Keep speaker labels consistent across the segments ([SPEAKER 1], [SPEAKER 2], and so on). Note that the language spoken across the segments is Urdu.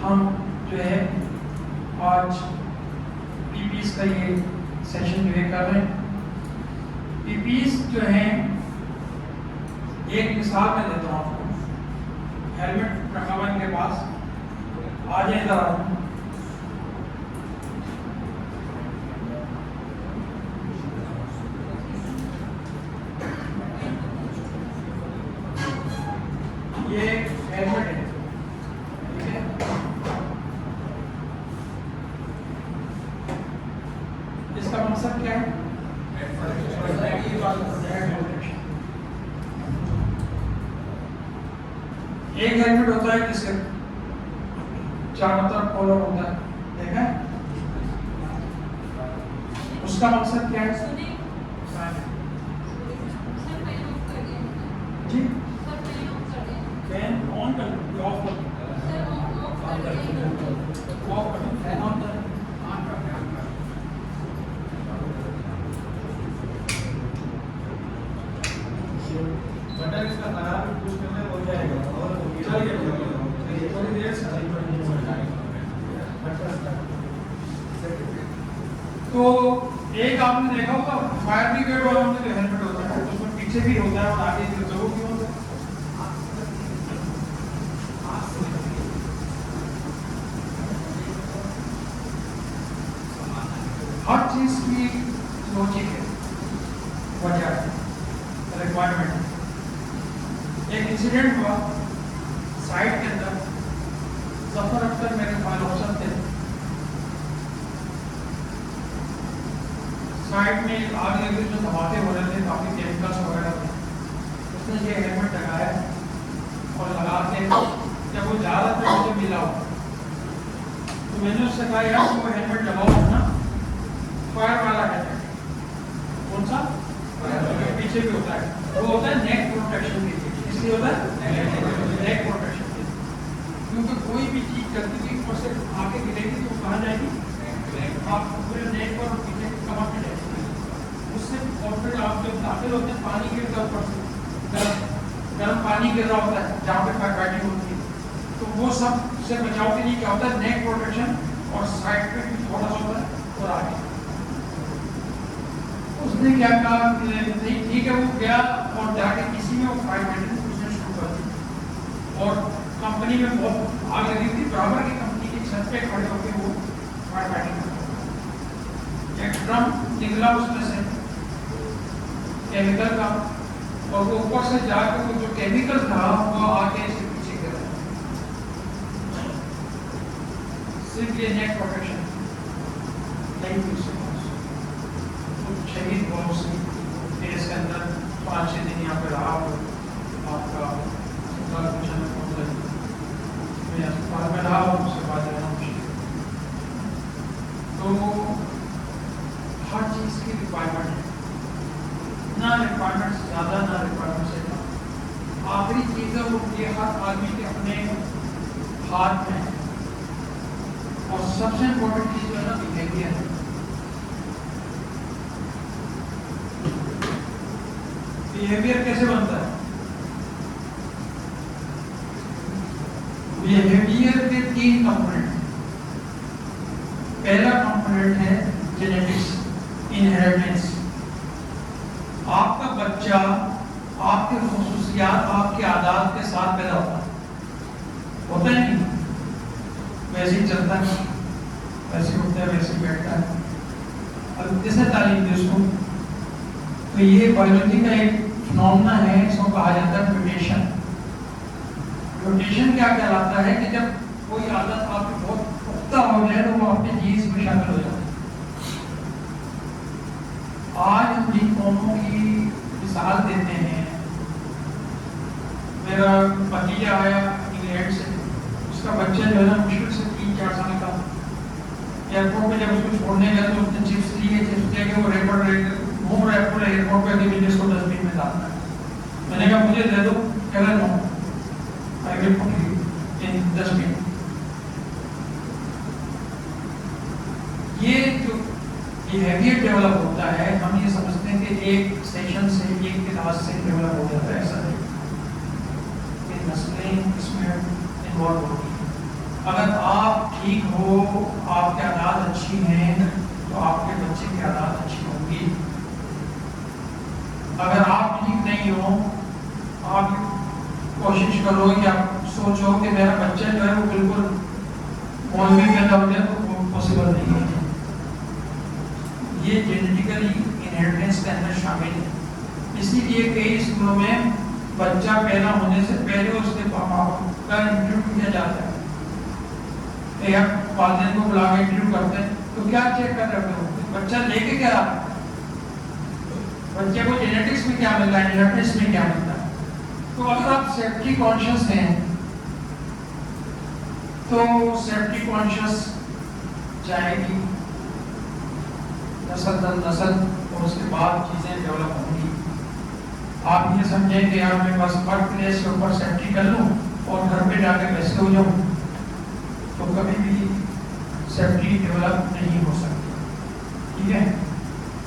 [SPEAKER 1] ہم جو ہے آج پی پیز کا یہ سیشن جو ہے کر رہے ہیں. پی پیز جو ہیں ایک مثال میں دیتا ہوں آپ کو. ہیلمٹ رکھا ہوا ان کے پاس, آ جائیں ادھر آ جائیں. یہ ہیلمٹ ہے, ٹھیک ہے. اس کا مقصد کیا ہے؟ ایک ہیلمٹ ہوتا ہے جس کے چاروں طرف کولر ہوتا ہے, دیکھیں اس کا مقصد کیا ہے؟ جی فین آن کر دیں, آف کر دیں, فین آن کر دیں.
[SPEAKER 2] بٹن اس کا خراب پوچھ کرنے ہو جائے گا اور تھوڑی دیر سے.
[SPEAKER 1] تو ایک آپ نے دیکھا ہوگا فائر بریگیڈ والوں میں جو ہیلمٹ ہوتا ہے اس میں پیچھے بھی ہوتا ہے اور آگے بھی ضرور کیوں ہوتا ہے. ہر چیز کی لوجک ہے, وجہ ہے, ریکوائرمنٹ ہے. ایک انسیڈنٹ ہوا سائٹ کے اندر, ظفر اختر میرے فائل افسر تھے. سائٹ میں آگ لگی, جو دھماکے ہو رہے تھے, کافی کیمیکلس وغیرہ تھے. اس نے یہ ہیلمٹ لگایا اور لگا کے جب وہ جا رہا تھا مجھے ملا ہوا, تو میں نے اس سے کہا یار وہ ہیلمٹ لگاؤ نا, فائر والا ہیلمٹ. کون سا؟ پیچھے بھی ہوتا ہے, وہ ہوتا ہے نیک پروٹیکشن کے لیے. اس لیے ہوتا ہے نیک پروٹیکشن کے لیے, کیونکہ کوئی بھی چیز چلتی تھی اوپر سے آ کے گرے گی تو کہاں جائے گی, آپ پورے نیک پر پیچھے کمر پہ جائے گی. اس سے اور پھر آپ جب داخل ہوتے ہیں پانی گرتا ہے اوپر سے, گرم پانی گر رہا ہوتا ہے جہاں پہ فائر فائٹنگ ہوتی ہے, تو وہ سب سے بچاؤ کے لیے کیا ہوتا ہے نیک پروٹیکشن, اور سائڈ پہ بھی تھوڑا سا ہوتا ہے اور آگے. اس نے کیا کہا نہیں ٹھیک ہے, وہ گیا اور جا کے کسی میں وہ فائر فائٹنگ اس نے شروع کر دی. اور کمپنی میں بہت آگ لگی تھی, برابر کی کمپنی کی چھت پہ کھڑے ہو کے وہ فائر فائٹنگ کرتا. ایک ڈرم نکلا اس میں سے کیمیکل کا, اور وہ اوپر سے جا کے وہ جو کیمیکل تھا وہ آ کے اس کے پیچھے گرا. صرف یہ نیک پروٹیکشن نہیں تھی اس کے پاس. شہید ہوا اس نے اس کے اندر 5-6 دن یہاں پہ رہا. آپ کا میں اسپتال میں رہا اور اس کے بعد تو ہر چیز کی ریکوائرمنٹ ہے, نہ ریکوائرمنٹ سے زیادہ نہ ریکوائرمنٹ سے کم. آخری چیز ہے وہ یہ ہر آدمی کے اپنے ہاتھ میں ہے. اور سب سے امپورٹنٹ چیز جو ہے نا بیہیویئر ہے. بیہیویئر کیسے بنتا ہے؟ بیہیویئر کے 3 کمپوننٹ. پہلا کمپوننٹ ہے جینیٹکس, انہیریٹنس. آپ کا بچہ آپ کے خصوصیات, آپ کے عادات کے ساتھ پیدا ہوتا ہے نہیں, ویسے ہی چلتا ہے, ویسے اٹھتا ہے, ویسے بیٹھتا ہے. اب کس نے تعلیم دی اس کو؟ تو یہ بایولوجی کا ایک فنومنا ہے, اس کو کہا جاتا ہے میوٹیشن. میوٹیشن کیا کہلاتا ہے کہ جب کوئی عادت آپ کی بہت پختہ ہو جائے تو وہ اپنے جینز میں شامل ہو جاتا ہے. آج ہم جن قوموں کی مثال دیتے ہیں, میرا بھتیجا آیا انگلینڈ سے, اس کا بچہ جو ہے نا مشکل سے 3-4 سال کا, ایئرپورٹ پہ جب اس کو چھوڑنے گیا تو اس نے چپس لیے کہ وہ ریپورٹ گھوم رہا ہے پورے ایئرپورٹ پہ کہ مجھے اس کو ڈسٹ بین میں ڈالنا ہے. میں نے کہا مجھے دے دو, کہہ رہا نو آئی ول put you in dust bin. یہ جو بیہیویئر ڈیولپ ہوتا ہے, ہم یہ سمجھتے ہیں کہ ایک سیشن سے, ایک کلاس سے ڈیولپ ہو جاتا ہے. ایسا نہیں, یہ نسلیں اس میں انوالو ہوتی ہیں. اگر آپ ٹھیک ہو، آپ کی عادات اچھی ہیں تو آپ کے بچے کی عادات اچھی ہوں گی. اگر آپ ٹھیک نہیں ہو، آپ کوشش کرو کہ آپ سوچو کہ میرا بچہ جو ہے وہ بالکل مولوی پیدا ہو جائے تو پاسبل نہیں ہے. یہ جینیٹیکلی انہیریٹنس کے اندر شامل ہے. اسی لیے کئی اسکولوں میں بچہ پیدا ہونے سے پہلے اس کے پاپا کا انٹرویو کیا جاتا ہے. یا والدین کو بلا کے انٹرویو کرتے ہیں تو کیا چیک کر رہے ہو بچہ لے کے کیا آتا ہے، بچے کو جینیٹکس میں کیا ملتا ہے، انہیریٹنس میں کیا ملتا ہے. تو اگر آپ سیفٹی کانشیس ہیں تو سیفٹی کانشیس جائے گی نسل در نسل، اور اس کے بعد چیزیں ڈیولپ ہوں گی. آپ یہ سمجھیں کہ یار میں بس ورک پلیس کے اوپر سیفٹی کر لوں اور گھر پہ جا کے ویسے ہو جاؤں تو کبھی بھی سیفٹی ڈیولپ نہیں ہو سکتی. ٹھیک ہے.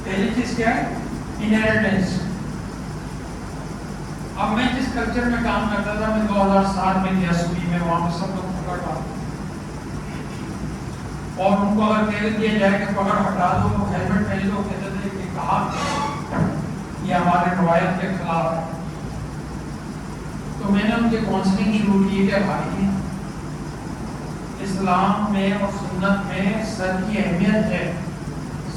[SPEAKER 1] پہلی چیز کیا ہے؟ انہیریٹنس. اب میں جس کلچر میں کام کرتا تھا، میں 2007 میں گیا سوئی میں، وہاں پہ سب لوگ پکڑ ڈالتے اور ان کو اگر کہہ دیا جائے کہ پکڑ ہٹا دو، ہیلمٹ پہن لو، کہتے تھے کہ کہا یہ ہمارے روایت کے خلاف ہے. تو میں نے ان کی کاؤنسلنگ شروع کی کہ بھائی اسلام میں اور سنت میں سر کی اہمیت ہے،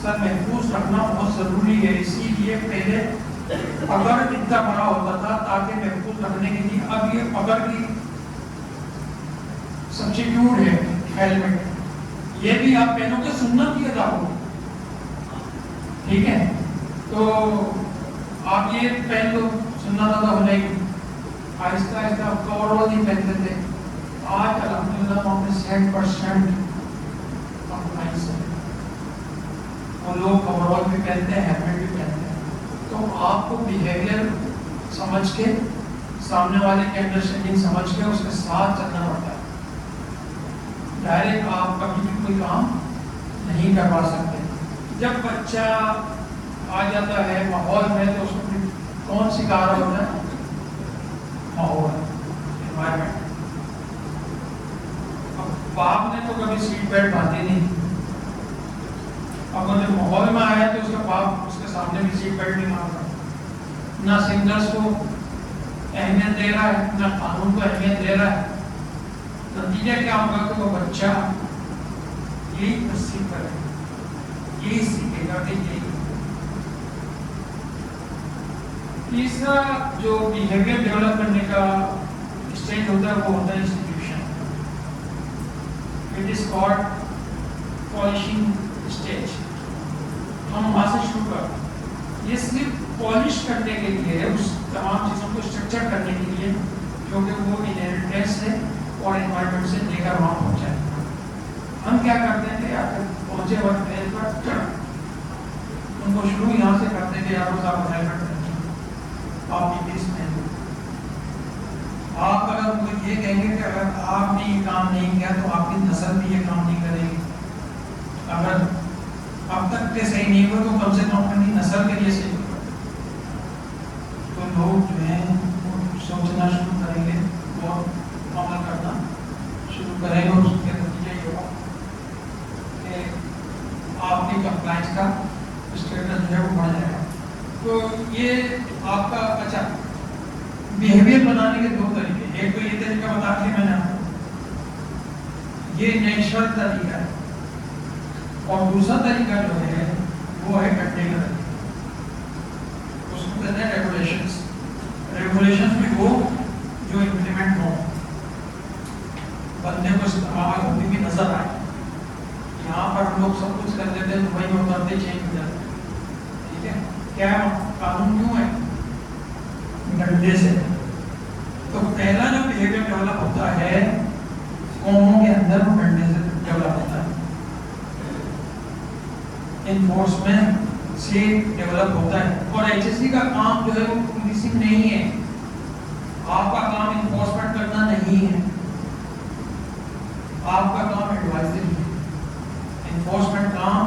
[SPEAKER 1] سر محفوظ رکھنا بہت ضروری ہے. اسی لیے پہلے پگڑ اتنا بڑا ہوتا تھا تاکہ محفوظ رکھنے کے لیے، اب یہ پگڑ کی سبسٹیٹیوٹ ہے ہیلمٹ. یہ بھی آپ پہنو گے سنت کی ادا ہو. ٹھیک ہے. تو آپ یہ پہن لو، سنت ادا ہو جائے گی. آہستہ آہستہ کور نہیں پہنتے تھے. آج الحمدللہ ہم نے 100% کمپلائنس ہے اور لوگ کور بھی پہنتے ہیں، ہیلمٹ بھی پہنتے ہیں. تو آپ کو بیہیویئر سمجھ کے، سامنے والے کی انڈرسٹینڈنگ سمجھ کے اس کے ساتھ چلنا پڑتا ہے. ڈائریکٹ آپ کبھی بھی کوئی کام نہیں کروا سکتے. جب بچہ آ جاتا ہے ماحول میں تو اس کو پھر کون سکھا رہا ہوتا ہے؟ ماحول، انوائرمنٹ. اب باپ نے تو کبھی سیٹ بیلٹ باندھی نہیں، اب وہ جب ماحول میں آیا تو اس کا باپ اس کے سامنے بھی سیٹ بیلٹ نہیں مانگتا. نہ سگنلس کو اہمیت دے رہا ہے، نہ قانون کو اہمیت دے رہا ہے. نتیجہ کیا ہوگا کہ وہ بچہ یہی تصدیق کرے گا، یہی سیکھے گا کہ یہی. تیسرا جو بیہیویئر ڈیولپ کرنے کا اسٹیج ہوتا ہے وہ ہوتا ہے institution. It is called polishing stage. ہم وہاں سے شروع کرتے ہیں. یہ صرف پالش کرنے کے لیے، اس تمام چیزوں کو اسٹرکچر کرنے کے لیے جو کہ وہ انہیریٹنس سے اور انوائرمنٹ سے لے کر وہاں پہنچائے. ہم کیا کرتے ہیں کہ آپ پہنچے وقت پلیس پر ان کو شروع یہاں سے کرتے ہیں کہ آپ ہیلمٹ پہنیں، آپ کی پیس پہن لیں. آپ اگر ان کو یہ کہیں گے کہ اگر آپ نے یہ کام نہیں کیا تو آپ کی نسل بھی یہ کام نہیں کرے گی. اگر اب تک کے صحیح نہیں ہوئے تو کم سے کم اپنی نسل کے لیے صحیح ہوگا. تو لوگ جو ہیں وہ سوچنا شروع کریں گے اور عمل کرنا شروع کریں گے، اور اس کے نتیجہ یہ ہوگا کہ آپ کی کمپلائنس کا اسٹیٹس جو ہے وہ بڑھ جائے گا. تو یہ آپ کا اچھا بیہیویئر بنانے کے 2 طریقے. ایک تو یہ طریقہ بتا دیا میں نے آپ کو، یہ نیچرل طریقہ ہے. اور دوسرا طریقہ جو ہے وہ ہے کرنے کا طریقہ. اس کو کہتے ہیں ریگولیشنس. ریگولیشنس بھی وہ جو امپلیمنٹ ہو، بندے کو استعمال ہوتی بھی نظر آئے. یہاں پر ہم لوگ سب کچھ کر دیتے ہیں تو وہی اترتے چینج ہو جاتے ہیں. ٹھیک ہے. کیا قانون کیوں ہے؟ ڈنڈے سے. تو پہلا جو بیہیویئر ڈیولپ ہوتا ہے قوموں کے اندر وہ ڈنڈے سے ڈیولپ ہوتا ہے، انفورسمنٹ سے ڈیولپ ہوتا ہے. اور ایچ ایس سی کا کام جو ہے وہ پولیسنگ نہیں ہے. آپ کا کام انفورسمنٹ کرنا نہیں ہے، آپ کا کام ایڈوائزری ہے. انفورسمنٹ کام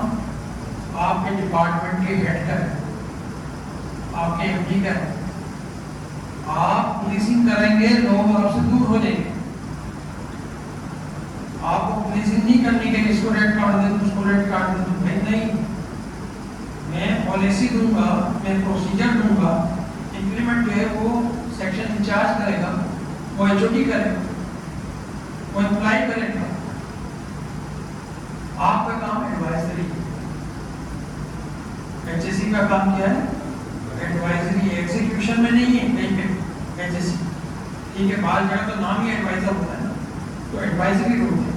[SPEAKER 1] آپ کے ڈپارٹمنٹ کے ہیڈ کا ہے، آپ کے ایم ڈی کا ہے. آپ پولیسنگ کریں گے، لوگ آپ سے دور ہو جائیں گے. آپ کو پولیسنگ نہیں کرنی کہ اس کو ریٹ کاٹ دیں اس کو ریٹ کاٹ دیں، بھائی نہیں، میں پالیسی دوں گا، میں پروسیجر دوں گا، امپلیمنٹ جو ہے وہ سیکشن انچارج کرے گا، وہ ایچ او ڈی کرے گا، وہ امپلائی کرے گا، آپ کا کام ایڈوائزری ہے۔ ایچ ایس سی کا کام کیا ہے؟ ایڈوائزری ہے، ایگزیکیوشن میں نہیں ہے کہیں پہ ایچ ایس سی، ٹھیک ہے، بعض جگہ تو نام ہی ایڈوائزر ہوتا ہے نا، تو ایڈوائزری رول ہے۔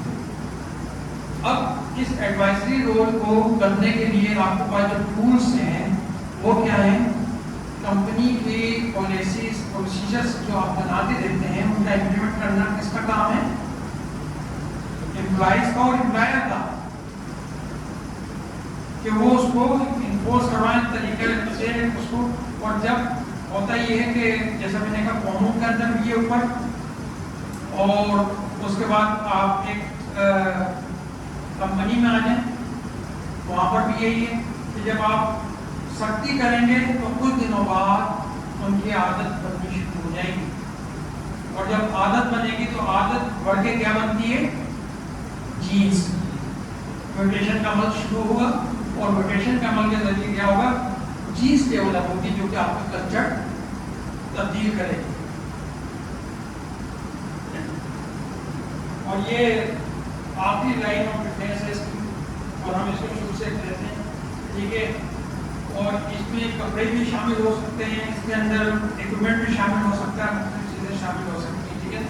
[SPEAKER 1] اب اس ایڈوائزری رول کو کرنے کے لیے آپ کے پاس جو ٹولس ہیں وہ کیا ہیں؟ کمپنی کی پالیسیز پروسیجرز جو آپ بناتے دیتے ہیں ان کا امپلیمنٹ کرنا کس کا کام ہے؟ امپلائیز کا اور امپلائر کا، کہ وہ اس کو انفورس کروائیں طریقے سے اس کو۔ اور جب ہوتا یہ ہے کہ جیسا میں نے کہا قانون کے اندر بھی یہ اوپر، اور اس کے بعد آپ ایک کمپنی میں آ جائیں وہاں پر بھی یہی ہے کہ جب آپ سختی کریں گے تو کچھ دنوں بعد ان کی عادت بننی شروع ہو جائے گی، اور جب عادت بنے گی تو عادت بڑھ کے کیا بنتی ہے؟ جینس، میوٹیشن کا عمل شروع ہوگا، اور میوٹیشن کے عمل کے ذریعے کیا ہوگا؟ جینس ڈیولپ ہوگی جو کہ آپ کا کلچر تبدیل کرے گی۔ اور یہ آخری لائن آف ڈیفینس ہے اس کی، اور ہم اس کو شروع سے کہتے ہیں، ٹھیک ہے، اور اس میں کپڑے بھی شامل ہو سکتے ہیں، اس کے اندر ایکوپمنٹ بھی شامل ہو سکتا ہے، مختلف چیزیں شامل ہو سکتی ہیں، ٹھیک ہے،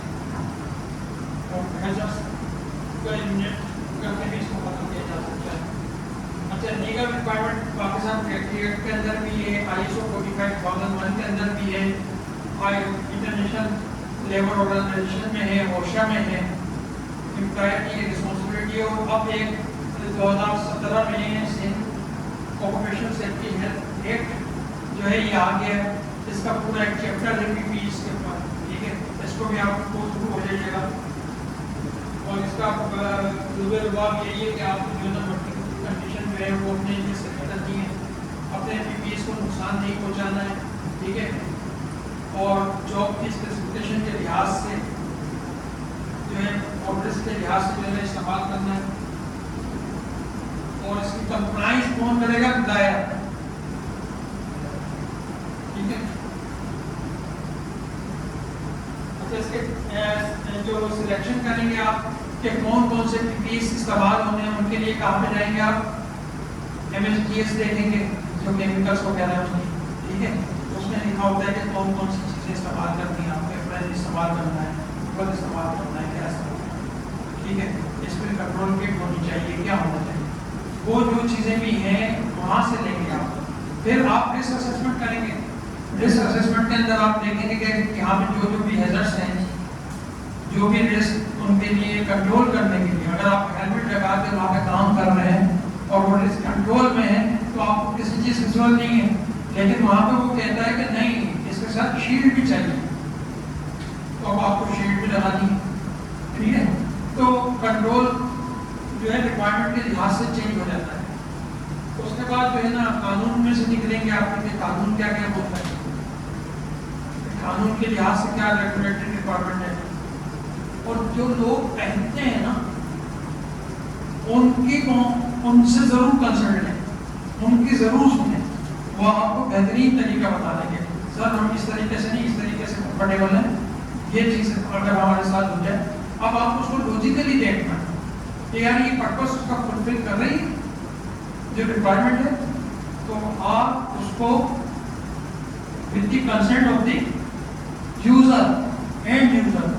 [SPEAKER 1] اور میجرز کو ایلیمنیٹ کر کے بھی اس کو ختم کیا جا سکتا ہے۔ اچھا، legal requirement Pakistan factory act کے اندر بھی ہے، ISO 45001 کے اندر بھی ہے، انٹرنیشنل لیبر آرگنائزیشن میں ہے، اوشا میں ہے، امپلائر کی رسپانسبلٹی، اور اب ایک 2017 میں آکوپیشنل سیفٹی ہیلتھ ایکٹ جو ہے یہ آ گیا ہے، اس کا پورا ایک چیپٹر ہے بھی اس کے اوپر، ٹھیک ہے، اس کو بھی آپ کو شروع ہو جائیے گا۔ اور اس کا لباب یہی ہے کہ آپ کو جو ہے کنڈیشن جو ہے وہ اپنے جس سے بدلنی ہے، اپنے PPEs کو نقصان نہیں پہنچانا ہے، ٹھیک ہے، اور جاب کی اسپیسیفکیشن کے لحاظ سے جو ہے آرڈرز کے لحاظ سے جو ہے استعمال کرنا ہے، اور اس کی کمپلائنس کون کرے گا؟ دائر، ٹھیک ہے۔ اچھا، اس کے جو سلیکشن کریں گے آپ کہ کون کون سے PPEs استعمال ہونے ہیں، ان کے لیے کہاں پہ جائیں گے آپ؟ MSDS دیکھیں گے جو کیمیکلس وغیرہ ہیں اس کی، ٹھیک ہے، اس میں لکھا ہوتا ہے کہ کون کون سی چیزیں استعمال کرنی ہیں، آپ کو اپریل استعمال کرنا ہے، اوپر استعمال کرنا ہے، کیا استعمال کرنا ہے، ٹھیک ہے، اس پہ کنٹرول کٹ ہونی چاہیے، کیا ہونا چاہیے، وہ جو چیزیں بھی ہیں وہاں سے لیں گے آپ۔ پھر آپ رسک اسسمنٹ کریں گے، رسک اسسمنٹ کے اندر آپ دیکھیں گے کہ یہاں پہ جو بھی ہیزرڈس ہیں، جو بھی رسک ان کے لیے کنٹرول کرنے کے لیے، اگر آپ ہیلمٹ لگا کے وہاں پہ کام کر رہے ہیں اور وہ رسک کنٹرول میں ہے تو آپ کو کسی چیز کی ضرورت نہیں ہے، لیکن وہاں پہ وہ کہتا ہے کہ نہیں اس کے ساتھ شیلڈ بھی چاہیے، تو اب آپ کو شیلڈ بھی لگانی ہے، ٹھیک ہے، تو کنٹرول جو ہے ریکوائرمنٹ کے لحاظ سے چینج ہو جاتا ہے۔ اس کے بعد جو ہے نا قانون میں سے نکلیں گے آپ کے قانون کیا کیا بولتا ہے، قانون کے لحاظ سے کیا ریگولیٹری ریکوائرمنٹ ہے، اور جو لوگ پہنتے ہیں نا ان سے ضرور کنسلٹ ہے، ان کی ضرور سنیں، وہ آپ کو بہترین طریقہ بتا دیں گے، سر ہم اس طریقے سے نہیں اس طریقے سے کمفرٹیبل ہیں، یہ چیز اگر ہمارے ساتھ ہو جائے، اب آپ اس کو لوجیکلی دیکھنا کہ یار یہ پرپس اس کا فلفل کر رہی ہے جو ریکوائرمنٹ ہے، تو آپ اس کو with the consent of the user and user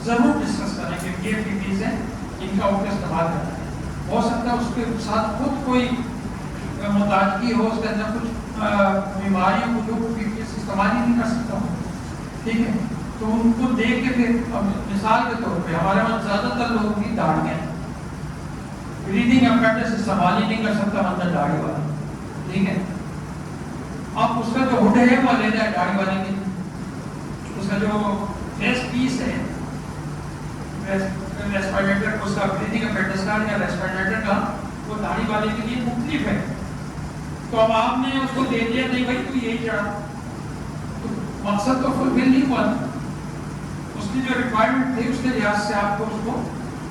[SPEAKER 1] ضرور ڈسکس کریں کہ یہ PPEs ہیں ان کا اوپر استعمال کرنا ہے، ہو سکتا ہے اس کے ساتھ خود کوئی محتاجگی ہو، اس کے اندر کچھ بیماریوں کو جو PPEs استعمال ہی نہیں کر سکتا ہوں، ٹھیک ہے، تو ان کو دیکھ کے پھر مثال کے طور پہ ہمارے وہاں زیادہ تر لوگوں کی داڑھیاں ہیں، بریدنگ apparatus استعمال ہی نہیں کر سکتا بندہ داڑھی والا، ٹھیک ہے، اب اس کا جو ہڈ ہے وہ لے جائے داڑھی والے کی، اس کا جو فیس پیس ہے ریسپیریٹر، اس کا بریدنگ apparatus کا یا ریسپیریٹر کا وہ داڑھی والے کے لیے مختلف ہے، تو اب آپ نے اس کو دے دیا نہیں بھائی تو یہی چڑھا، تو مقصد تو فلفل نہیں ہوا، اس کی جو ریکوائرمنٹ تھی اس کے لحاظ سے آپ کو اس کو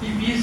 [SPEAKER 1] TVs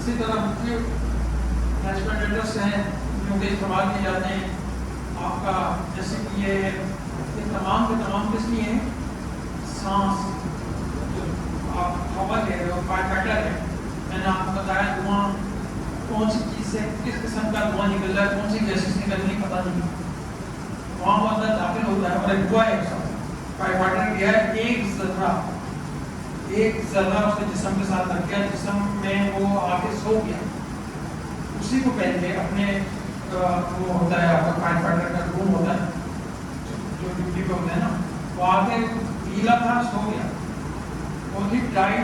[SPEAKER 1] اسی طرح مختلف ریسپیریٹرس ہیں جو کہ استعمال کیے جاتے ہیں آپ کا، جیسے کہ یہ تمام کے تمام کس لیے ہیں؟ سانس جو آپ ہوا لے رہے ہو، فائر فائٹر ہے، میں نے آپ کو بتایا دھواں کون سی چیز سے کس قسم کا دھواں نکل رہا ہے، کون سی گیسز نکل رہی ہے پتہ نہیں، وہاں وہاں داخل ہوتا ہے اور ایک دعا ہے فائر فائٹر کیا ہے، ایک ذرہ اس کے جسم کے ساتھ لگ گیا، جسم میں وہ آ کے سو گیا، اسی کو پہن کے اپنے وہ ہوتا ہے آپ کا فائر فائٹر کا روم ہوتا ہے جو ڈیوٹی پہ ہوتا ہے نا، وہ آ کے پیلا تھا، سو گیا، وہ تھی ڈرائی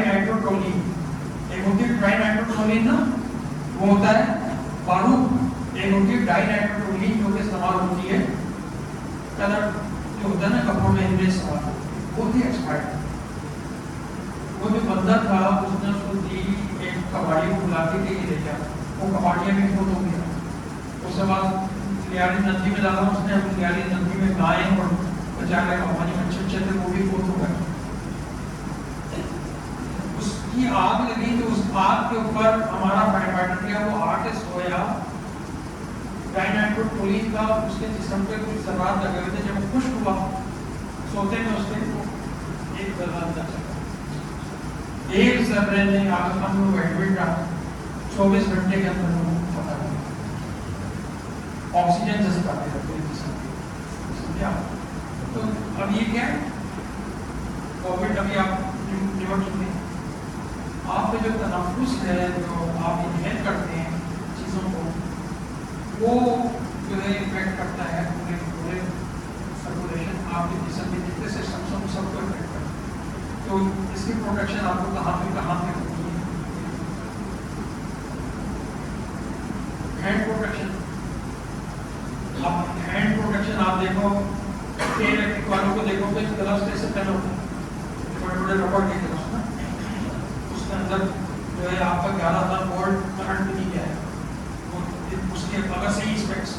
[SPEAKER 1] نائٹروٹولین، ایک ہوتی ہے ڈرائی نائٹروٹولین نا، وہ ہوتا ہے بارود، ایک ہوتی ہے ڈرائی نائٹروٹولین جو کہ استعمال ہوتی ہے کلر جو ہوتا ہے نا کپڑوں میں ان میں استعمال، وہ تھی ایکسپائرڈ، وہ جو بندہ تھا اس نے اس کو دی، ایک کباڑی کو بلا کے یہ لے گیا، وہ کباڑیا بھی فوت ہو گیا، اس کے بعد لیالی ندی میں ڈالا اس نے، اپنی لیالی ندی میں گائیں اور بچا کے پانی میں اچھے تھے وہ بھی فوت ہو گئے، اس کی آگ لگی تو اس آگ کے اوپر ہمارا فائر فائٹر کیا وہ آ کے سویا، ڈرائی نائٹروٹولین کا اس کے جسم پہ کچھ ذرات لگے ہوئے تھے، جب وہ خشک ہوا سوتے میں اس کے ایک ذرہ اندر چلا، ایک ذرے نے آگ ہم لوگ ایڈمٹ رہا 24 گھنٹے کے اندر وہ پتا نہیں آکسیجن جذب کرتے رہتے ہیں جسم میں، سمجھا؟ تو اب یہ کیا ہے کووڈ، ابھی آپ نمٹ چکے ہیں، آپ کا جو تنفس ہے جو آپ انہیل کرتے ہیں چیزوں کو، وہ جو ہے افیکٹ کرتا ہے پورے سرکولیشن آپ کے جسم کے جتنے سسٹمس ہیں سب کو افیکٹ کرتا ہے، تو اس کی پروٹیکشن آپ کو کہاں پہ ہوتی ہے؟ ہینڈ پروٹیکشن، آپ ہینڈ پروٹیکشن آپ دیکھو کہ الیکٹرک والوں کو دیکھو کہ گلوز کیسے پہنا ہوتا ہے، بڑے بڑے ربڑ کے گلوز نا، اس کے اندر جو ہے آپ کا 11,000 وولٹ کرنٹ بھی نہیں گیا ہے، اس کے اگر صحیح اسپیکس،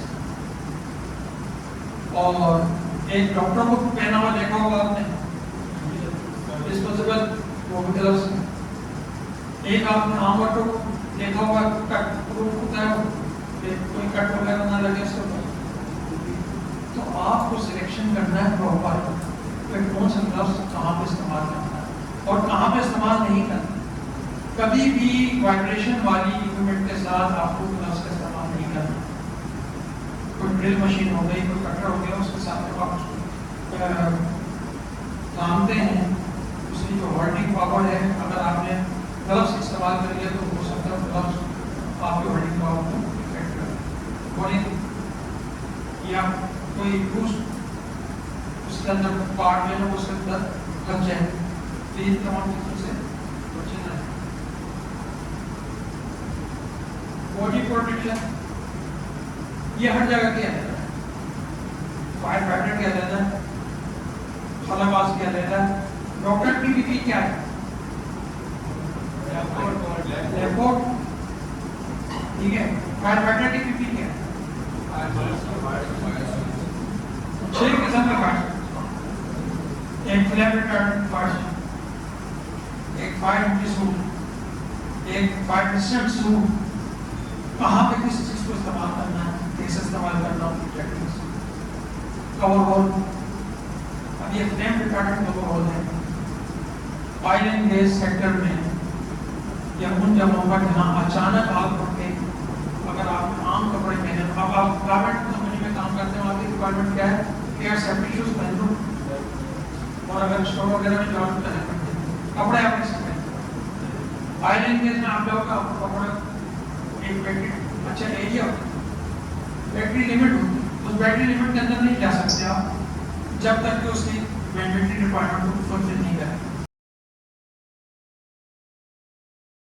[SPEAKER 1] اور ایک ڈاکٹر کو پہنا ہوا دیکھا ہوگا آپ نے ڈسپوزیبل وہ بھی گلوز، ایک آپ نے عام ڈاکٹر کو دیکھا ہوگا کٹ پروف ہوتا ہے کوئی کٹ وغیرہ نہ لگے اس کے اوپر، تو آپ کو سلیکشن کرنا ہے پراپر کہ کون سا گلوز کہاں پہ استعمال کرنا ہے اور کہاں پہ استعمال نہیں کرنا، کبھی بھی وائبریشن والی اکوپمنٹ کے ساتھ آپ کو گلوز کا استعمال نہیں کرنا، کوئی ڈرل مشین ہو گئی، کوئی کٹر ہو گیا، اس کے ساتھ جب آپ کامتے ہیں اس کی جو ہولڈنگ پاور ہے، اگر آپ نے گلوز استعمال کر لیا تو ہو سکتا ہے گلوز آپ کی ہولڈنگ پاور کو افیکٹ کرے، یا کوئی لوز اس کے اندر پارٹ میں اس کے اندر لگ جائے، تو یہ تمام چیزوں سے بچنا ہے۔ باڈی پروٹیکشن یہ ہر جگہ کیا جاتا ہے، فائر فائٹر کیا جاتا ہے، خلا باز کیا جاتا ہے، ڈاکٹر کی بھی کیا ہے، لیپورٹ، ٹھیک ہے، فائر فائٹر کی بھی کیا ہے، 6 قسم کے فائر، ایک فلیم ریٹارڈنٹ فائر، ایک فائر سوٹ، ایک فائر ریزسٹنٹ سوٹ، کہاں پہ کس چیز کو استعمال کرنا ہے، کیسے استعمال کرنا ہے، کور ہول، اب یہ فلیم ریٹارڈنٹ کور ہول ہے، آئل اینڈ گیس سیکٹر میں یا ان جگہوں پر جہاں اچانک آگ پڑ کے، اگر آپ عام کپڑے پہنے، اب آپ گارمنٹ کمپنی میں کام کرتے ہیں، آپ کی ریکوائرمنٹ کیا ہے کہ آپ سیفٹی شوز پہن لو، اور اگر اسٹور وغیرہ میں جاؤ تو پہن سکتے ہیں، کپڑے آپ کیسے پہنتے، آئل اینڈ گیس میں آپ جاؤ گا، آپ کو کپڑا ایک بیٹری اچھا ایریا بیٹری لمٹ ہوتی ہے، اس بیٹری لمٹ کے اندر نہیں جا سکتے آپ جب تک کہ اس کی مینڈیٹری ریکوائرمنٹ کو فلفل نہیں کریں،